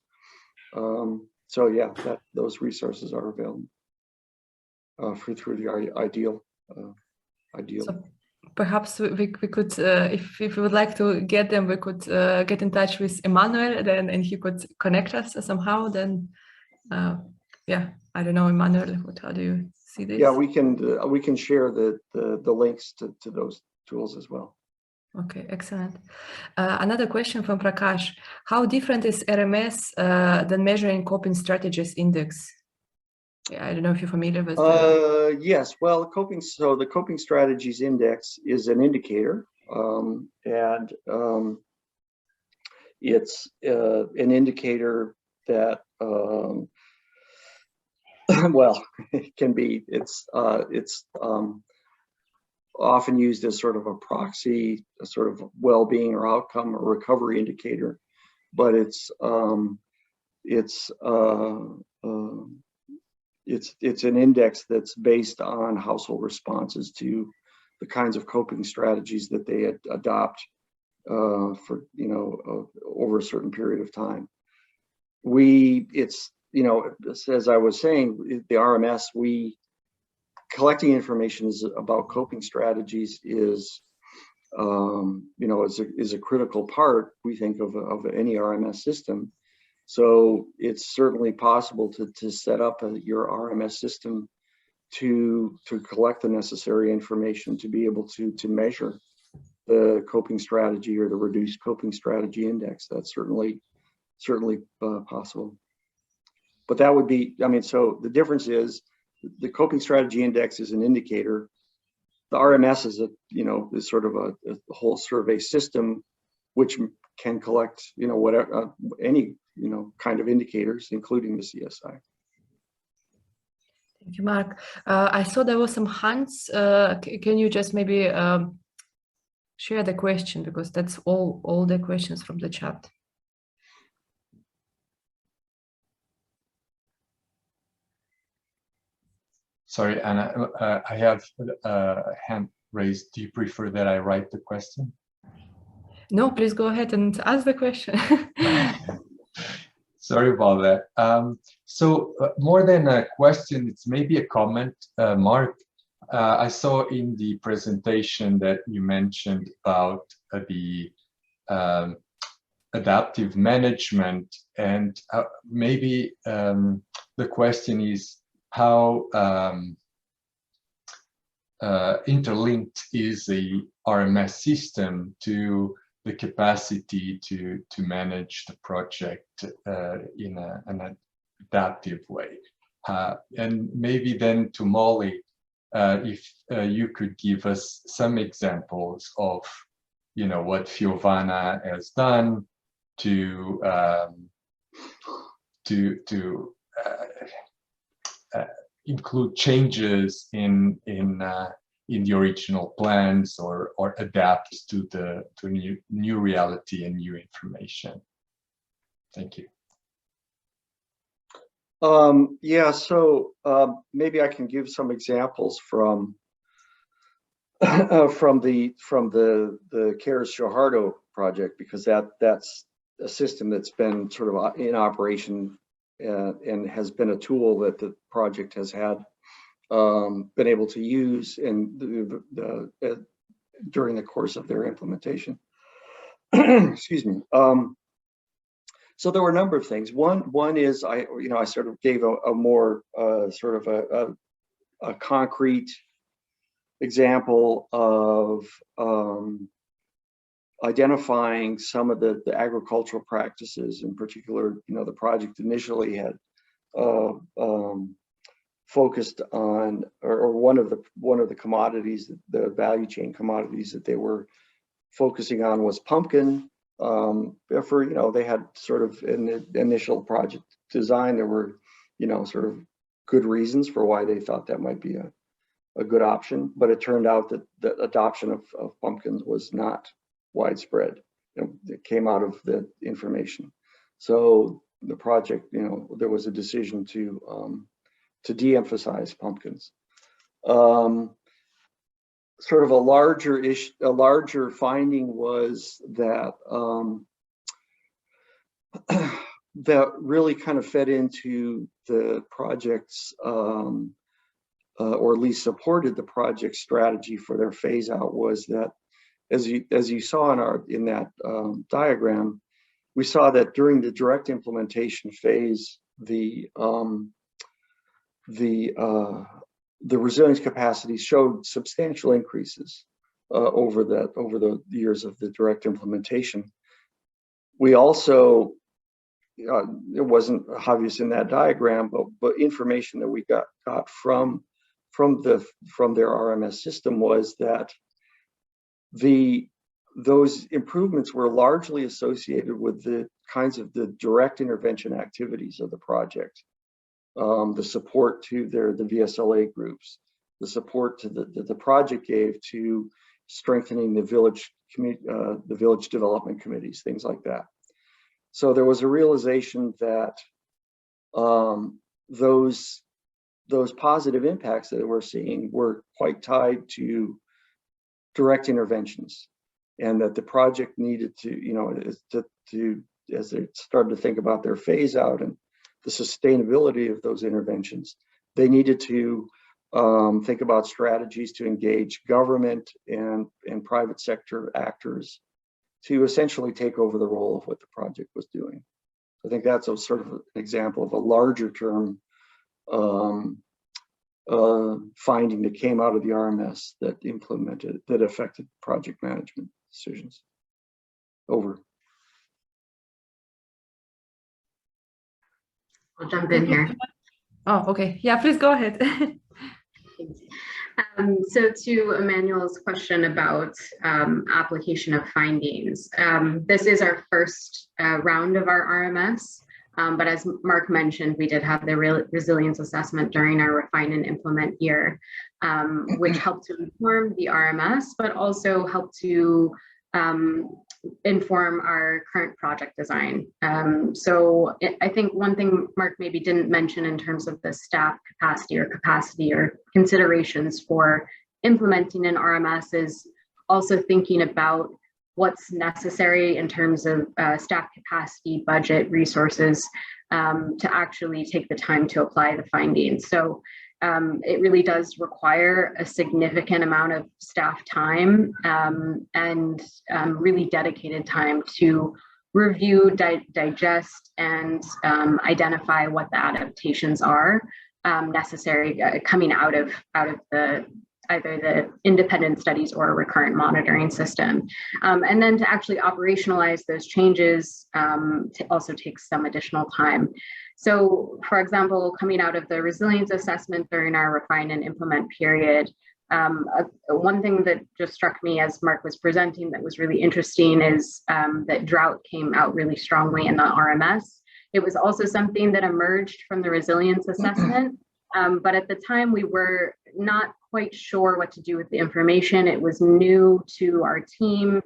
So yeah, those resources are available through the Ideal. So perhaps we could, if we would like to get them, we could get in touch with Emmanuel then, and he could connect us somehow. Then, yeah, I don't know, Emmanuel, how do you see this? Yeah, we can share the links to those tools as well. Okay, excellent. Another question from Prakash: how different is RMS than measuring coping strategies index? Yeah, I don't know if you're familiar with yes, well, the coping strategies index is an indicator, and it's an indicator that well, it can be, it's often used as sort of a proxy, a sort of well-being or outcome or recovery indicator, but it's an index that's based on household responses to the kinds of coping strategies that they adopt for, over a certain period of time. As I was saying, the RMS, collecting information about coping strategies is a critical part, we think, of any RMS system. So it's certainly possible to set up your RMS system to collect the necessary information to be able to measure the coping strategy or the reduced coping strategy index. That's certainly possible. But that would be, so the difference is the coping strategy index is an indicator. The RMS is is sort of a whole survey system, which can collect, whatever, any, kind of indicators, including the CSI. Thank you, Mark. I saw there was some hands. Can you just maybe share the question, because that's all the questions from the chat. Sorry, Anna, I have a hand raised. Do you prefer that I write the question? No, please go ahead and ask the question. Sorry about that. So more than a question, it's maybe a comment. Mark, I saw in the presentation that you mentioned about the adaptive management, and maybe the question is how interlinked is the RMS system to the capacity to manage the project in an adaptive way. And maybe then to Molly, if you could give us some examples of, what Fiovana has done to include changes in the original plans, or adapt to new reality and new information. Thank you. Yeah, so maybe I can give some examples from the CARES Shohardo project, because that's a system that's been sort of in operation and has been a tool that the project has had been able to use during the course of their implementation. Excuse me. So there were a number of things. One is I sort of gave a more sort of a concrete example of identifying some of the agricultural practices. In particular, the project initially had focused on, or one of the commodities, the value chain commodities that they were focusing on was pumpkin. They had sort of in the initial project design, there were sort of good reasons for why they thought that might be a good option, but it turned out that the adoption of pumpkins was not widespread. It came out of the information. So the project, there was a decision to de-emphasize pumpkins. Sort of a larger finding was that that really kind of fed into the project's or at least supported the project strategy for their phase out was that, as you saw in that diagram, we saw that during the direct implementation phase, the resilience capacities showed substantial increases over the years of the direct implementation. We also, it wasn't obvious in that diagram, but information that we got from their RMS system was that those improvements were largely associated with the kinds of the direct intervention activities of the project, the support to the VSLA groups, the support to the project gave to strengthening the village development committees, things like that. So there was a realization that those positive impacts that we're seeing were quite tied to direct interventions, and that the project needed to, as they started to think about their phase out and the sustainability of those interventions, they needed to think about strategies to engage government and private sector actors to essentially take over the role of what the project was doing. I think that's a sort of an example of a larger term finding that came out of the RMS that affected project management decisions. Over. I'll jump in here. Oh, okay. Yeah, please go ahead. So to Emmanuel's question about application of findings, this is our first round of our RMS, but as Mark mentioned, we did have the resilience assessment during our refine and implement year, which helped to inform the RMS, but also helped to inform our current project design. So I think one thing Mark maybe didn't mention in terms of the staff capacity or considerations for implementing an RMS is also thinking about what's necessary in terms of staff capacity, budget, resources to actually take the time to apply the findings. So it really does require a significant amount of staff time and really dedicated time to review, digest, and identify what the adaptations are necessary coming out of either the independent studies or recurrent monitoring system. And then to actually operationalize those changes also takes some additional time. So for example, coming out of the resilience assessment during our refine and implement period, one thing that just struck me as Mark was presenting that was really interesting is that drought came out really strongly in the RMS. It was also something that emerged from the resilience assessment, but at the time we were not quite sure what to do with the information. It was new to our team.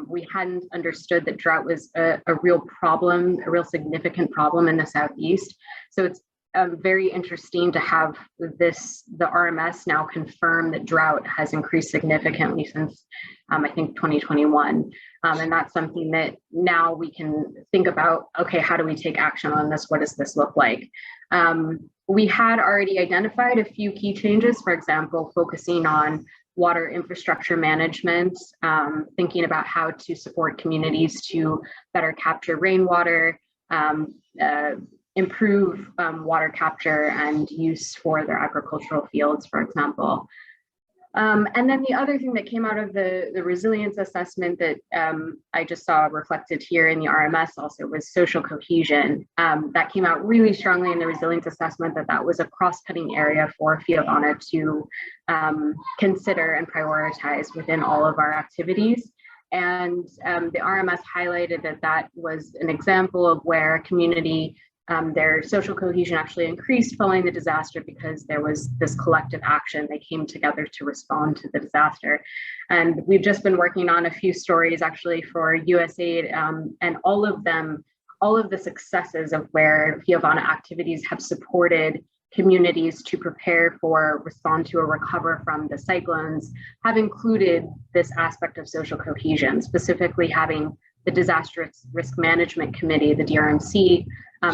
We hadn't understood that drought was a real problem, a real significant problem in the Southeast. So it's very interesting to have the RMS now confirm that drought has increased significantly since I think 2021. And that's something that now we can think about, okay, how do we take action on this? What does this look like? We had already identified a few key changes, for example, focusing on water infrastructure management, thinking about how to support communities to better capture rainwater, improve water capture and use for their agricultural fields, for example. And then the other thing that came out of the resilience assessment that I just saw reflected here in the RMS also was social cohesion. That came out really strongly in the resilience assessment that was a cross-cutting area for Fiavana to consider and prioritize within all of our activities. And the RMS highlighted that was an example of where a community their social cohesion actually increased following the disaster because there was this collective action. They came together to respond to the disaster. And we've just been working on a few stories actually for USAID and all of the successes of where Fiavana activities have supported communities to prepare for, respond to, or recover from the cyclones have included this aspect of social cohesion, specifically having the Disaster Risk Management Committee, the DRMC,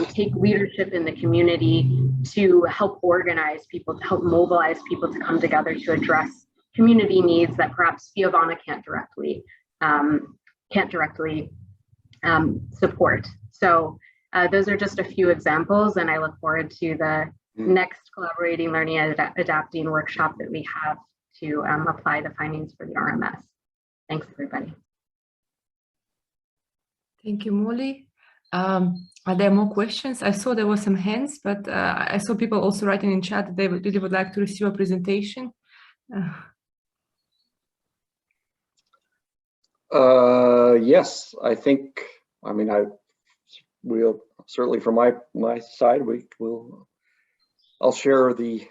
take leadership in the community to help organize people, to help mobilize people to come together to address community needs that perhaps Fiovana can't directly support. So those are just a few examples, and I look forward to the next Collaborating, Learning, and Adapting workshop that we have to apply the findings for the RMS. Thanks, everybody. Thank you, Molly. Are there more questions? I saw there were some hands, but I saw people also writing in chat that they really would like to receive a presentation. Yes, I think, I mean, we'll certainly from my side, I'll share the,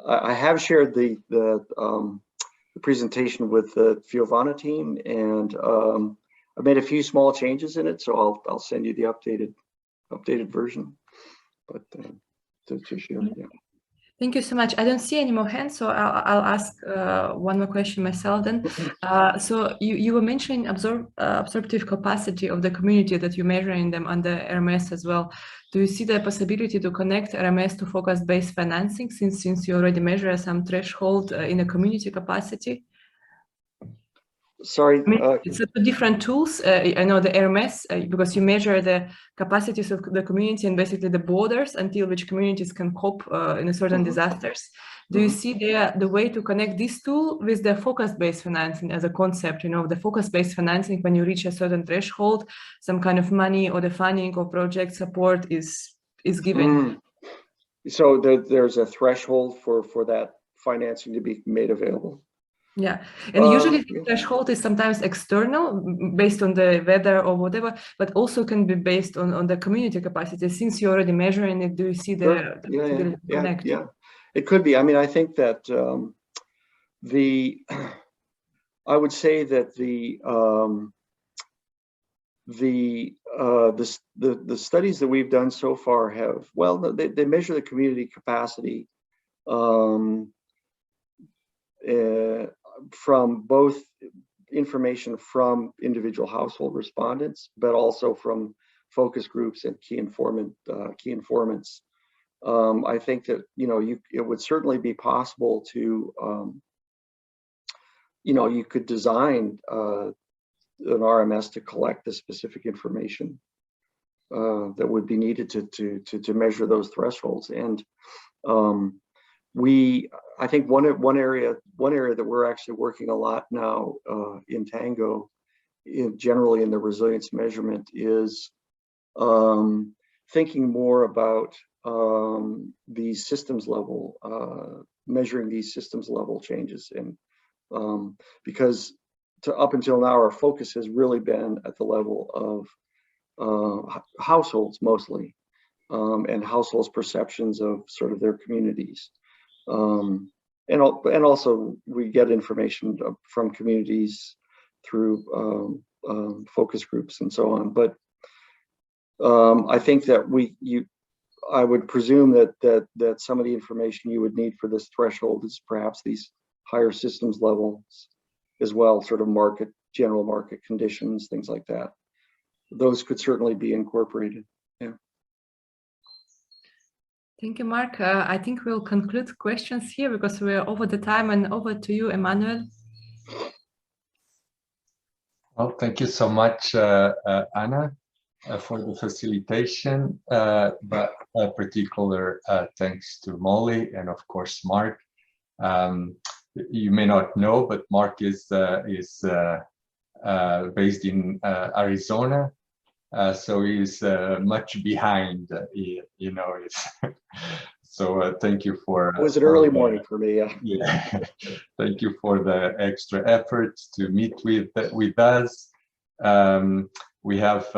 I have shared the presentation with the Fiovana team, and I made a few small changes in it, so I'll send you the updated version. But to share, yeah. Thank you so much. I don't see any more hands, so I'll ask one more question myself then. So you were mentioning absorptive capacity of the community that you're measuring them under RMS as well. Do you see the possibility to connect RMS to focus-based financing since you already measure some threshold in a community capacity? Sorry, I mean, it's different tools. I know the RMS, because you measure the capacities of the community and basically the borders until which communities can cope in a certain disasters. Do you see the way to connect this tool with the focus-based financing as a concept? You know, the focus-based financing, when you reach a certain threshold, some kind of money or the funding or project support is given. So there's a threshold for that financing to be made available. Yeah, and usually the threshold is sometimes external, based on the weather or whatever, but also can be based on the community capacity. Since you're already measuring it, do you see the possibility to connect? Yeah, it could be. I mean, I think that I would say that the studies that we've done so far have, well, they measure the community capacity from both information from individual household respondents, but also from focus groups and key informants. I think that, you know, it would certainly be possible to, you know, you could design an RMS to collect the specific information that would be needed to measure those thresholds. And I think one area that we're actually working a lot now in TANGO, generally in the resilience measurement, is thinking more about these systems level, measuring these systems level changes. And because up until now, our focus has really been at the level of households mostly, and households' perceptions of sort of their communities. And also we get information from communities through focus groups and so on. But I think that I would presume that some of the information you would need for this threshold is perhaps these higher systems levels as well, sort of general market conditions, things like that. Those could certainly be incorporated. Yeah. Thank you, Mark. I think we'll conclude questions here because we're over the time, and over to you, Emmanuel. Well, thank you so much, Anna, for the facilitation, but a particular thanks to Molly and of course Mark. You may not know, but Mark is based in Arizona. So he's much behind, you know. So thank you for. It was an early morning for me. Yeah. Yeah. Thank you for the extra effort to meet with us. We have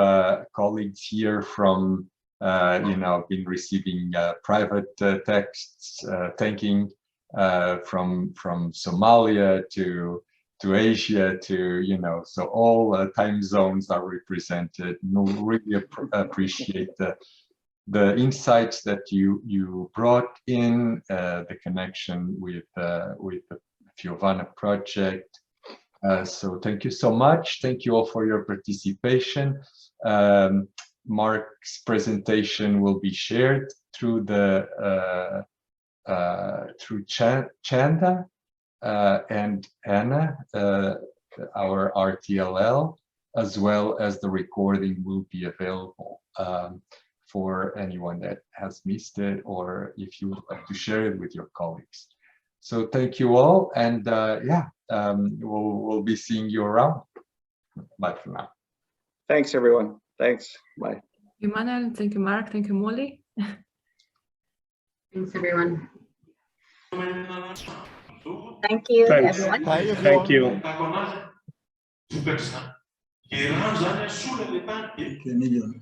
colleagues here from, you know, been receiving private texts thanking from Somalia to Asia to, you know, so all time zones are represented. We really appreciate the insights that you brought in, the connection with the Fiovana project, So thank you so much. Thank you all for your participation. Mark's presentation will be shared through the through Chanda and Anna, our RTLL, as well as the recording will be available for anyone that has missed it, or if you would like to share it with your colleagues. So thank you all, and we'll be seeing you around. Bye for now. Thanks, everyone. Thanks. Bye. Thank you, Manuel. Thank you, Mark. Thank you, Molly. Thanks, everyone. Thank you, Thanks. everyone. Thank you. Thank you.